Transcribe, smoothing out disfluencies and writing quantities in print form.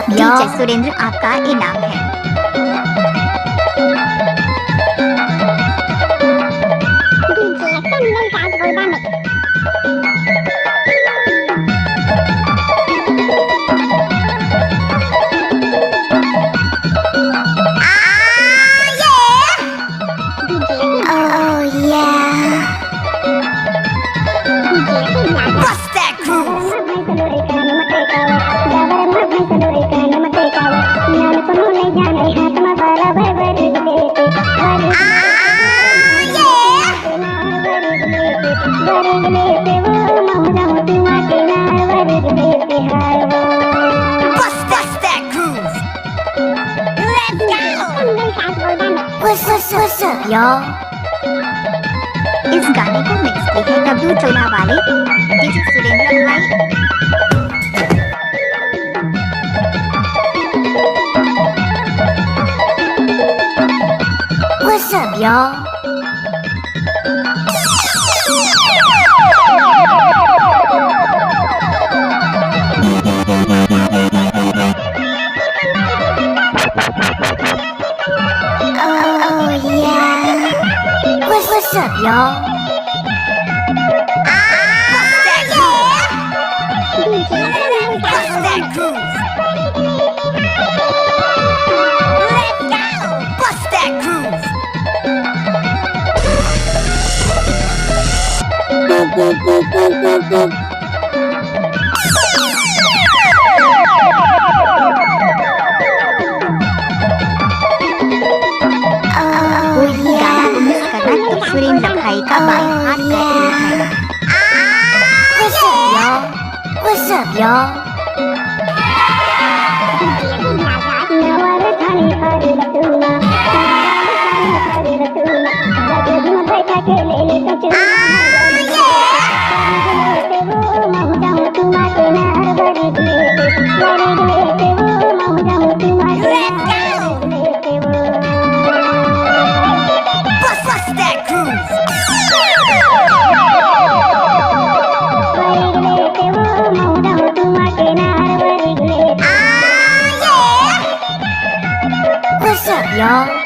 DJ Surendra आपका इनाम है। Y'all, इस गाने को मिक्स की है डब्लू चोला वाले डीजे सुरेंद्र भाई। What's up, y'all? What's up, y'all? Bust that groove. Let's go. Bust that groove. Surendra भाई का बाएं हाथ है। What's up, y'all? What's up, y'all? What's up, y'all?